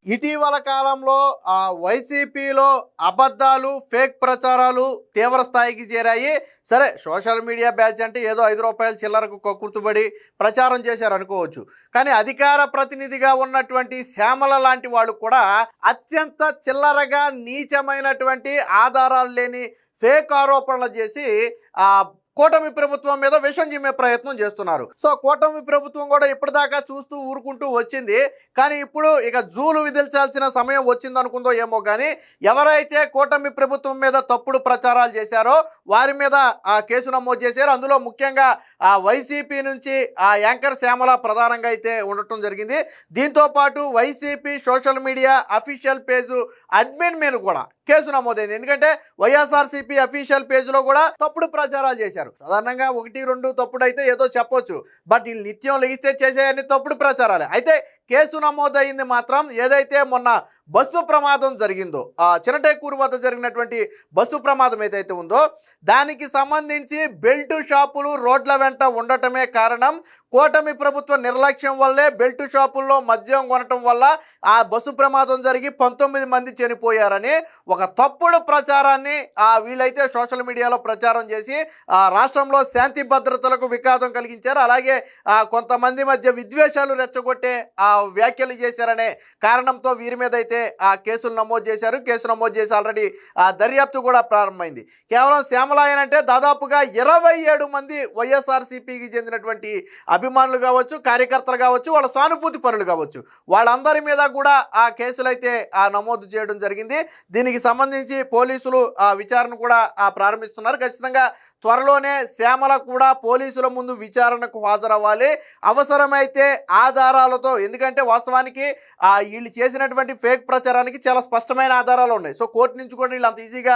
ఇటీవల కాలంలో వైసీపీలో అబద్ధాలు ఫేక్ ప్రచారాలు తీవ్ర స్థాయికి చేరాయి. సరే, సోషల్ మీడియా బ్యాచ్ అంటే ఏదో ₹5 చిల్లరకు కక్కుర్తుబడి ప్రచారం చేశారు అనుకోవచ్చు. కానీ అధికార ప్రతినిధిగా ఉన్నటువంటి శ్యామల లాంటి వాళ్ళు కూడా అత్యంత చిల్లరగా నీచమైనటువంటి ఆధారాలు లేని ఫేక్ ఆరోపణలు చేసి కూటమి ప్రభుత్వం మీద విషం చిమ్మే ప్రయత్నం చేస్తున్నారు. సో కూటమి ప్రభుత్వం కూడా ఇప్పటిదాకా చూస్తూ ఊరుకుంటూ వచ్చింది. కానీ ఇప్పుడు ఇక జూలు విదిల్చాల్సిన సమయం వచ్చింది అనుకుందో ఏమో, కానీ ఎవరైతే కూటమి ప్రభుత్వం మీద తప్పుడు ప్రచారాలు చేశారో వారి మీద కేసు నమోదు చేశారు. అందులో ముఖ్యంగా వైసీపీ నుంచి యాంకర్ శ్యామల ప్రధానంగా అయితే ఉండటం జరిగింది. దీంతో పాటు YCP social media official page admin మీద కూడా కేసు నమోదైంది. ఎందుకంటే వైఎస్ఆర్సీపీ అఫీషియల్ పేజ్లో కూడా తప్పుడు ప్రచారాలు చేశారు. సాధారణంగా 1-2 తప్పుడు అయితే ఏదో చెప్పొచ్చు, బట్ వీళ్ళు నిత్యం లెగిస్తే చేసేయన్ని తప్పుడు ప్రచారాలే. అయితే కేసు నమోదైంది మాత్రం ఏదైతే మొన్న బస్సు ప్రమాదం జరిగిందో, చినటేకూరు వద్ద జరిగినటువంటి బస్సు ప్రమాదం ఏదైతే ఉందో దానికి సంబంధించి బెల్టు షాపులు రోడ్ల వెంట ఉండటమే కారణం. కూటమి ప్రభుత్వ నిర్లక్ష్యం వల్లే బెల్టు షాపుల్లో మద్యం కొనటం వల్ల ఆ బస్సు ప్రమాదం జరిగి 19 మంది చనిపోయారని ఒక తప్పుడు ప్రచారాన్ని వీళ్ళైతే సోషల్ మీడియాలో ప్రచారం చేసి రాష్ట్రంలో శాంతి భద్రతలకు విఘాతం కలిగించారు. అలాగే కొంతమంది మధ్య విద్వేషాలు రెచ్చగొట్టే వ్యాఖ్యలు చేశారనే కారణంతో వీరి మీద అయితే కేసులు నమోదు చేశారు. కేసు నమోదు చేసి ఆల్రెడీ దర్యాప్తు కూడా ప్రారంభమైంది. కేవలం శ్యామలాయనంటే దాదాపుగా 27 మంది వైఎస్ఆర్సీపీకి చెందినటువంటి అభిమానులు కావచ్చు, కార్యకర్తలు కావచ్చు, వాళ్ళ సానుభూతి పరులు కావచ్చు, వాళ్ళందరి మీద కూడా కేసులు అయితే నమోదు చేయడం జరిగింది. దీనికి సంబంధించి పోలీసులు విచారణ కూడా ప్రారంభిస్తున్నారు. ఖచ్చితంగా త్వరలోనే శ్యామల కూడా పోలీసుల ముందు విచారణకు హాజరవ్వాలి. అవసరమైతే ఆధారాలతో, ఎందుకంటే వాస్తవానికి వీళ్ళు చేసినటువంటి ఫేక్ ప్రచారానికి చాలా స్పష్టమైన ఆధారాలు ఉన్నాయి. సో కోర్టు నుంచి కూడా వీళ్ళు అంత ఈజీగా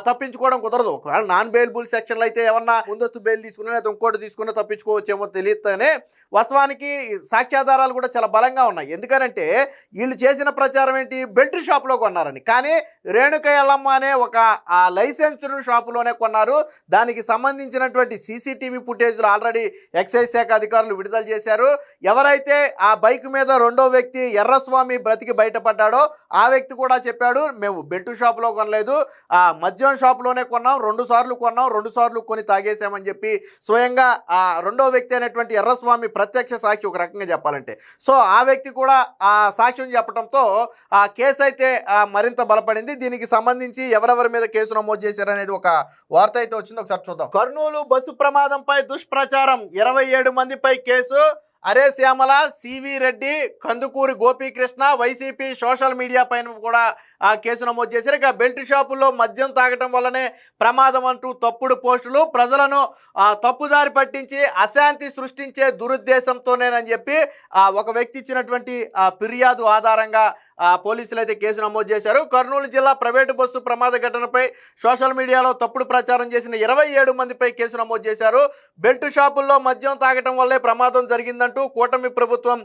తప్పించుకోవడం కుదరదు. ఒకవేళ నాన్ బెయిలబుల్ సెక్షన్లు అయితే ఏమన్నా ముందస్తు బెయిల్ తీసుకున్నా లేదా ఇంకోటి తీసుకున్నా తప్పించుకోవచ్చేమో తెలియదునే. వాస్తవానికి సాక్ష్యాధారాలు కూడా చాలా బలంగా ఉన్నాయి. ఎందుకంటే వీళ్ళు చేసిన ప్రచారం ఏంటి, బెల్ట్ షాప్లో కొన్నారని. కానీ రేణుక ఎల్లమ్మ అనే ఒక లైసెన్స్డ్ షాపులోనే కొన్నారు. దానికి సంబంధించినటువంటి సీసీటీవీ ఫుటేజ్లు ఆల్రెడీ ఎక్సైజ్ శాఖ అధికారులు విడుదల చేశారు. ఎవరైతే ఆ బైక్ మీద రెండో వ్యక్తి ఎర్రస్వామి బ్రతికి బయటపడ్డాడో ఆ వ్యక్తి కూడా చెప్పాడు, మేము బెల్ట్ షాపులో కొనలేదు, మద్యం షాపులోనే కొన్నాం, 2 సార్లు కొన్నాం, 2 సార్లు కొని తాగేసామని చెప్పి స్వయంగా రెండో వ్యక్తి అనేటువంటి ఎర్రస్వామి ప్రత్యక్ష సాక్షి ఒక రకంగా చెప్పాలంటే. సో ఆ వ్యక్తి కూడా సాక్ష్యం చెప్పడంతో ఆ కేసు అయితే మరింత బలపడింది. దీనికి సంబంధించి ఎవరెవరి మీద కేసు నమోదు చేశారనేది ఒక వార్త అయితే వచ్చింది. ఒకసారి చూద్దాం. కర్నూలు బస్సు ప్రమాదంపై దుష్ప్రచారం, 27 మందిపై కేసు. అరే Shyamala, C V Reddy, Kandukuri Gopikrishna YCP social media పైన కూడా కేసు నమోదు చేశారు. ఇక బెల్ట్ షాపుల్లో మద్యం తాగటం వల్లనే ప్రమాదం అంటూ తప్పుడు పోస్టులు, ప్రజలను తప్పుదారి పట్టించి అశాంతి సృష్టించే దురుద్దేశంతోనేనని చెప్పి ఒక వ్యక్తి ఇచ్చినటువంటి ఫిర్యాదు ఆధారంగా పోలీసులు అయితే కేసు నమోదు చేశారు. కర్నూలు జిల్లా ప్రైవేటు బస్సు ప్రమాద ఘటనపై సోషల్ మీడియాలో తప్పుడు ప్రచారం చేసిన 27 మందిపై కేసు నమోదు చేశారు. బెల్ట్ షాపుల్లో మద్యం తాగటం వల్లే ప్రమాదం జరిగిందంటూ కూటమి ప్రభుత్వం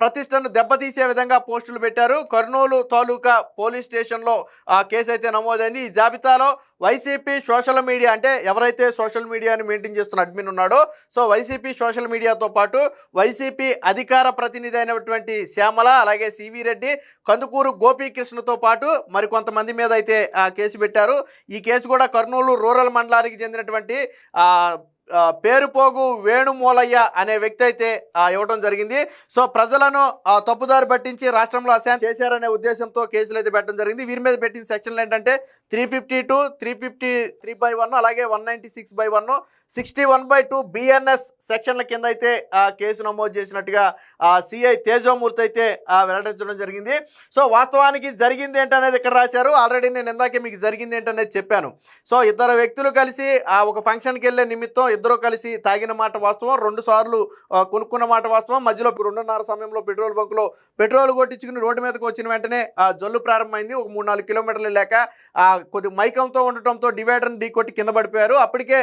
ప్రతిష్టను దెబ్బతీసే విధంగా పోస్టులు పెట్టారు. కర్నూలు తాలూకా పోలీస్ స్టేషన్లో కేసు అయితే నమోదైంది. ఈ జాబితాలో వైసీపీ సోషల్ మీడియా, అంటే ఎవరైతే సోషల్ మీడియాని మెయింటైన్ చేస్తున్న అడ్మిన్ ఉన్నాడో, సో వైసీపీ సోషల్ మీడియాతో పాటు వైసీపీ అధికార ప్రతినిధి అయినటువంటి శ్యామల, అలాగే సివి రెడ్డి, కందుకూరు గోపీకృష్ణతో పాటు మరికొంతమంది మీద అయితే కేసు పెట్టారు. ఈ కేసు కూడా కర్నూలు రూరల్ మండలానికి చెందినటువంటి పేరుపోగు వేణుమూలయ్య అనే వ్యక్తి అయితే ఇవ్వడం జరిగింది. సో ప్రజలను తప్పుదారి పట్టించి రాష్ట్రంలో అశాంతి చేశారనే ఉద్దేశంతో కేసులు అయితే పెట్టడం జరిగింది. వీరి మీద పెట్టిన సెక్షన్లు ఏంటంటే 352, 353/1, అలాగే 196/1, 61/2 బిఎన్ఎస్ సెక్షన్ల కింద అయితే కేసు నమోదు చేసినట్టుగా సిఐ తేజోమూర్తి అయితే వెల్లడించడం జరిగింది. సో వాస్తవానికి జరిగింది ఏంటనేది ఇక్కడ రాశారు. ఆల్రెడీ నేను ఇందాకే మీకు జరిగింది ఏంటనేది చెప్పాను. సో ఇద్దరు వ్యక్తులు కలిసి ఒక ఫంక్షన్కి వెళ్ళే నిమిత్తం ఇద్దరు కలిసి తాగిన మాట వాస్తవం, 2 సార్లు కొనుక్కున్న మాట వాస్తవం. మధ్యలో 2:30 సమయంలో పెట్రోల్ బంకులో పెట్రోల్ కొట్టించుకుని రోడ్డు మీదకి వచ్చిన వెంటనే జల్లు ప్రారంభమైంది. ఒక 3-4 కిలోమీటర్లు లేక కొద్ది మైకంతో ఉండటంతో డివైడర్ని ఢీకొట్టి కింద పడిపోయారు. అప్పటికే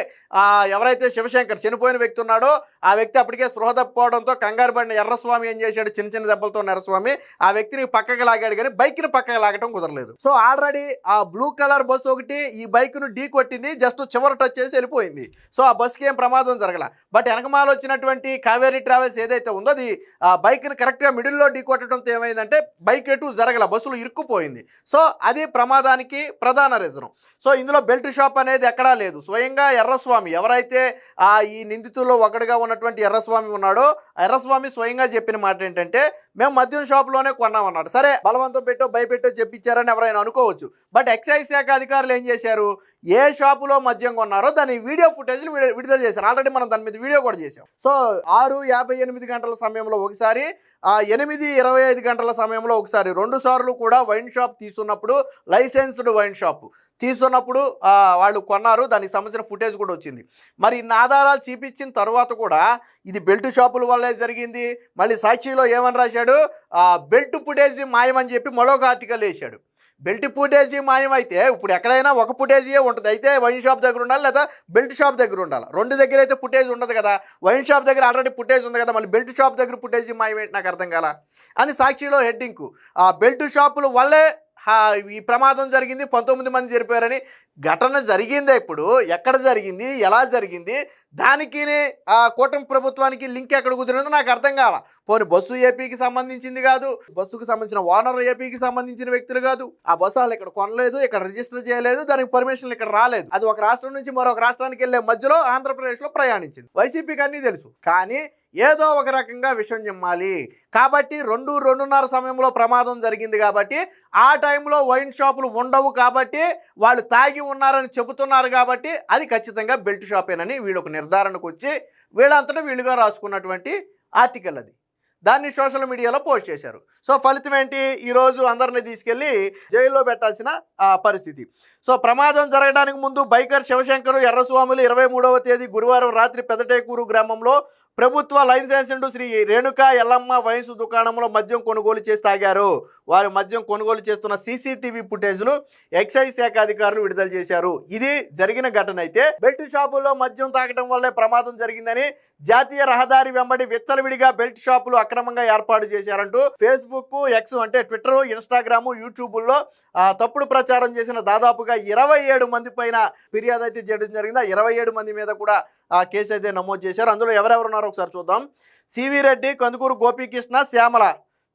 ఎవరైతే శివశంకర్ చనిపోయిన వ్యక్తి ఉన్నాడో ఆ వ్యక్తి అప్పటికే స్పృహ తప్పిపోవడంతో కంగారు పడిన ఎర్రస్వామి ఏం చేశాడు, చిన్న చిన్న దెబ్బలతో ఎర్రస్వామి ఆ వ్యక్తిని పక్కకి లాగాడు, కానీ బైక్ని పక్కకి లాగటం కుదరలేదు. సో ఆల్రెడీ ఆ బ్లూ కలర్ బస్సు ఒకటి ఈ బైక్ను ఢీ కొట్టింది, జస్ట్ చివరి టచ్ చేసి వెళ్ళిపోయింది. సో ఆ బస్సుకి ఏం ప్రమాదం జరగల. బట్ వెనకమాల వచ్చినటువంటి కావేరీ ట్రావెల్స్ ఏదైతే ఉందో అది ఆ బైక్ని కరెక్ట్గా మిడిల్లో ఢీ కొట్టడంతో ఏమైందంటే బైక్ ఎటు జరగల, బస్సులు ఇరుక్కుపోయింది. సో అది ప్రమాదానికి ప్రధాన రీజన్. సో ఇందులో బెల్ట్ షాప్ అనేది ఎక్కడా లేదు. స్వయంగా ఎర్రస్వామి ఎవరైతే ఈ నిందితుల్లో ఒకటిగా ఉన్నటువంటి ఎర్రస్వామి ఉన్నాడో ఎర్రస్వామి స్వయంగా చెప్పిన మాట ఏంటంటే మేము మద్యం షాప్లోనే కొన్నామన్నాడు. సరే బలవంతం పెట్టో భయపెట్టో చెప్పించారని ఎవరైనా అనుకోవచ్చు. బట్ ఎక్సైజ్ శాఖ అధికారులు ఏం చేశారు, ఏ షాపులో మద్యం కొన్నారో దాని వీడియో ఫుటేజ్లు విడుదల చేశారు. ఆల్రెడీ మనం దాని మీద వీడియో కూడా చేసాం. సో 6:58 గంటల సమయంలో ఒకసారి 8:25 గంటల సమయంలో ఒకసారి 2 సార్లు కూడా వైన్ షాప్ తీసుకున్నప్పుడు, లైసెన్స్డ్ వైన్ షాప్ తీసుకున్నప్పుడు వాళ్ళు కొన్నారు. దానికి సంబంధించిన ఫుటేజ్ కూడా వచ్చింది. మరి ఇన్ని ఆధారాలు చూపించిన తర్వాత కూడా ఇది బెల్ట్ షాపుల వల్లే జరిగింది. మళ్ళీ సాక్షిలో ఏమని రాశాడు, బెల్ట్ ఫుటేజ్ మాయమని చెప్పి మరొక ఆర్టికల్ వేశాడు. బెల్ట్ ఫుటేజీ మాయమైతే ఇప్పుడు ఎక్కడైనా ఒక ఫుటేజీయే ఉంటుంది. అయితే వైన్ షాప్ దగ్గర ఉండాలి లేదా బెల్ట్ షాప్ దగ్గర ఉండాలి. రెండు దగ్గర అయితే ఫుటేజ్ ఉండదు కదా. వైన్ షాప్ దగ్గర ఆల్రెడీ ఫుటేజ్ ఉంది కదా, మళ్ళీ బెల్ట్ షాప్ దగ్గర ఫుటేజీ మాయమేంటి నాకు అర్థం కాల అని సాక్షిలో హెడ్డింగ్కు బెల్ట్ షాపుల వల్లే ఈ ప్రమాదం జరిగింది, 19 మంది చనిపోయారని. ఘటన జరిగిందే ఇప్పుడు ఎక్కడ జరిగింది, ఎలా జరిగింది, దానికి కూటమి ప్రభుత్వానికి లింక్ ఎక్కడ కుదిరిందో నాకు అర్థం కాల. పోనీ బస్సు ఏపీకి సంబంధించింది కాదు, బస్సుకు సంబంధించిన ఓనర్ ఏపీకి సంబంధించిన వ్యక్తులు కాదు, ఆ బస్సు వాళ్ళు ఇక్కడ కొనలేదు, ఇక్కడ రిజిస్టర్ చేయలేదు, దానికి పర్మిషన్లు ఇక్కడ రాలేదు. అది ఒక రాష్ట్రం నుంచి మరొక రాష్ట్రానికి వెళ్ళే మధ్యలో ఆంధ్రప్రదేశ్లో ప్రయాణించింది. వైసీపీకి అన్నీ తెలుసు, కానీ ఏదో ఒక రకంగా విషయం చెమ్మాలి కాబట్టి 2-2:30 సమయంలో ప్రమాదం జరిగింది కాబట్టి ఆ టైంలో వైన్ షాపులు ఉండవు కాబట్టి వాళ్ళు తాగి ఉన్నారని చెబుతున్నారు కాబట్టి అది ఖచ్చితంగా బెల్ట్ షాపేనని వీళ్ళు ఒక నిర్ధారణకు వచ్చి వీళ్ళంతటా వీళ్ళుగా రాసుకున్నటువంటి ఆర్టికల్ అది. దాన్ని సోషల్ మీడియాలో పోస్ట్ చేశారు. సో ఫలితం ఏంటి, ఈరోజు అందరిని తీసుకెళ్ళి జైల్లో పెట్టాల్సిన పరిస్థితి. సో ప్రమాదం జరగడానికి ముందు బైకర్ శివశంకర్ ఎర్రస్వాములు 23వ తేదీ గురువారం రాత్రి పెదటేకూరు గ్రామంలో ప్రభుత్వ లైసెన్స్డ్ శ్రీ రేణుకా ఎల్లమ్మ వైన్స్ దుకాణంలో మద్యం కొనుగోలు చేసి తాగారు. వారు మద్యం కొనుగోలు చేస్తున్న సీసీటీవీ ఫుటేజ్లు ఎక్సైజ్ శాఖ అధికారులు విడుదల చేశారు. ఇది జరిగిన ఘటన అయితే బెల్ట్ షాపుల్లో మద్యం తాగడం వల్లే ప్రమాదం జరిగిందని, జాతీయ రహదారి వెంబడి విచ్చలవిడిగా బెల్ట్ షాపులు అక్రమంగా ఏర్పాటు చేశారంటూ ఫేస్బుక్, ఎక్స్ అంటే ట్విట్టర్, ఇన్స్టాగ్రామ్, యూట్యూబుల్లో తప్పుడు ప్రచారం చేసిన దాదాపుగా 27 మంది పైన ఫిర్యాదు అయితే చేయడం జరిగింది. 27 మంది మీద కూడా కేసు అయితే నమోదు చేశారు. అందులో ఎవరెవరు ఉన్నారో ఒకసారి చూద్దాం. సివి రెడ్డి, కందుకూరు గోపీకృష్ణ, శ్యామల,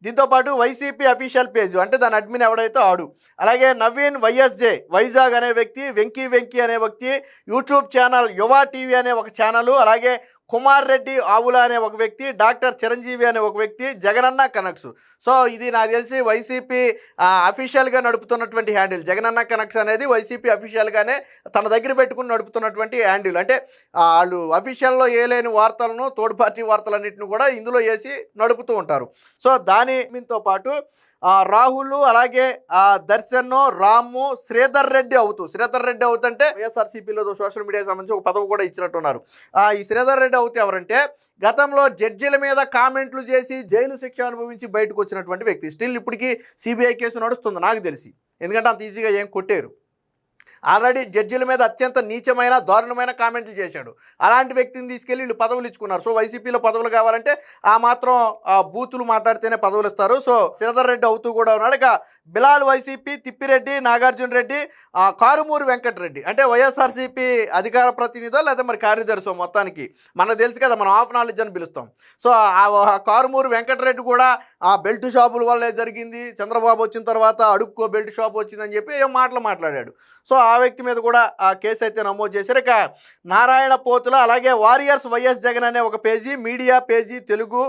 దీంతోపాటు వైసీపీ అఫీషియల్ పేజ్ అంటే దాని అడ్మిన్ ఎవడైతే ఆడు, అలాగే నవీన్ వైఎస్జే వైజాగ్ అనే వ్యక్తి, వెంకీ అనే వ్యక్తి, యూట్యూబ్ ఛానల్ యువ టీవీ అనే ఒక ఛానల్, అలాగే కుమార్ రెడ్డి ఆవుల అనే ఒక వ్యక్తి, డాక్టర్ చిరంజీవి అనే ఒక వ్యక్తి, జగనన్న కనెక్ట్స్. సో ఇది నాకు తెలిసి వైసీపీ అఫీషియల్గా నడుపుతున్నటువంటి హ్యాండిల్. జగనన్న కనెక్ట్స్ అనేది వైసీపీ అఫీషియల్గానే తన దగ్గర పెట్టుకుని నడుపుతున్నటువంటి హ్యాండిల్. అంటే వాళ్ళు అఫీషియల్లో ఏలేని వార్తలను, థర్డ్ పార్టీ వార్తలన్నింటిని కూడా ఇందులో వేసి నడుపుతూ ఉంటారు. సో దానితో పాటు రాహుల్, అలాగే దర్శన్, రాము, శ్రీధర్ రెడ్డి అవుతుంటే వైఎస్ఆర్సీపీలో సోషల్ మీడియాకి సంబంధించి ఒక పదవి కూడా ఇచ్చినట్టున్నారు. ఈ శ్రీధర్ రెడ్డి అవుతూ ఎవరంటే గతంలో జడ్జిల మీద కామెంట్లు చేసి జైలు శిక్ష అనుభవించి బయటకు వచ్చినటువంటి వ్యక్తి. స్టిల్ ఇప్పటికీ సిబిఐ కేసు నడుస్తుంది నాకు తెలిసి, ఎందుకంటే అంత ఈజీగా ఏం కొట్టారు. ఆల్రెడీ జడ్జిల మీద అత్యంత నీచమైన, దారుణమైన కామెంట్లు చేశాడు. అలాంటి వ్యక్తిని తీసుకెళ్ళి వీళ్ళు పదవులు ఇచ్చుకున్నారు. సో వైసీపీలో పదవులు కావాలంటే ఆ మాత్రం బూతులు మాట్లాడితేనే పదవులు ఇస్తారు. సో శ్రీధర్ రెడ్డి అవుతూ కూడా ఉన్నాడు. ఇక బిలాల్ వైసీపీ, తిప్పిరెడ్డి, నాగార్జున రెడ్డి, కారుమూరి వెంకటరెడ్డి అంటే వైఎస్ఆర్సీపీ అధికార ప్రతినిధో లేదా మరి కార్యదర్శో, మొత్తానికి మనకు తెలుసు కదా, మనం ఆఫ్ నాలెడ్జ్ అని పిలుస్తాం. సో ఆ కారుమూరి వెంకటరెడ్డి కూడా ఆ బెల్ట్ షాపుల వల్లే జరిగింది, చంద్రబాబు వచ్చిన తర్వాత అడుక్కో బెల్ట్ షాప్ వచ్చిందని చెప్పి ఏం మాటలు మాట్లాడాడు. సో ఆ వ్యక్తి మీద కూడా ఆ కేసు అయితే నమోదు చేశారు. ఇక నారాయణ పోతుల, అలాగే వారియర్స్ వైఎస్ జగన్ అనే ఒక page, media page, Telugu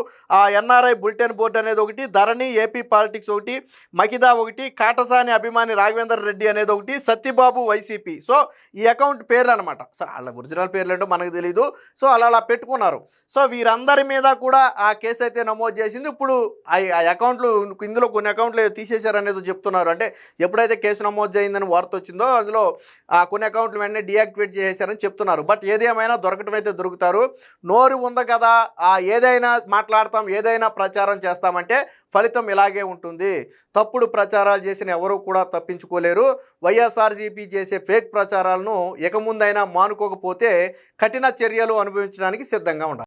NRI bulletin board అనేది ఒకటి, ధరణి ఏపీ పాలిటిక్స్ ఒకటి, మకిదా ఒకటి, కాటసాని అభిమాని రాఘవేందర్ రెడ్డి అనేది ఒకటి, సత్యబాబు వైసీపీ. సో ఈ అకౌంట్ పేర్లు అనమాట. సో వాళ్ళ ఒరిజినల్ పేర్లు ఏంటో మనకు తెలియదు. సో అలా పెట్టుకున్నారు. సో వీరందరి మీద కూడా ఆ కేసు అయితే నమోదు చేసింది. ఇప్పుడు ఆ అకౌంట్లు ఇందులో కొన్ని అకౌంట్లు తీసేశారనేది చెప్తున్నారు. అంటే ఎప్పుడైతే కేసు నమోదు అయిందని వార్త వచ్చిందో అందులో కొన్ని అకౌంట్లు వెంటనే డీయాక్టివేట్ చేసేశారని చెప్తున్నారు. బట్ ఏదేమైనా దొరకటం అయితే దొరుకుతారు. నోరు ఉంది కదా, ఏదైనా మాట్లాడతాం, ఏదైనా ప్రచారం చేస్తామంటే ఫలితం ఇలాగే ఉంటుంది. తప్పుడు ప్రచారాలు చేసిన ఎవరూ కూడా తప్పించుకోలేరు. వైఎస్ఆర్సీపీ చేసే ఫేక్ ప్రచారాలను ఇక ముందైనా మానుకోకపోతే కఠిన చర్యలు అనుభవించడానికి సిద్ధంగా ఉండాలి.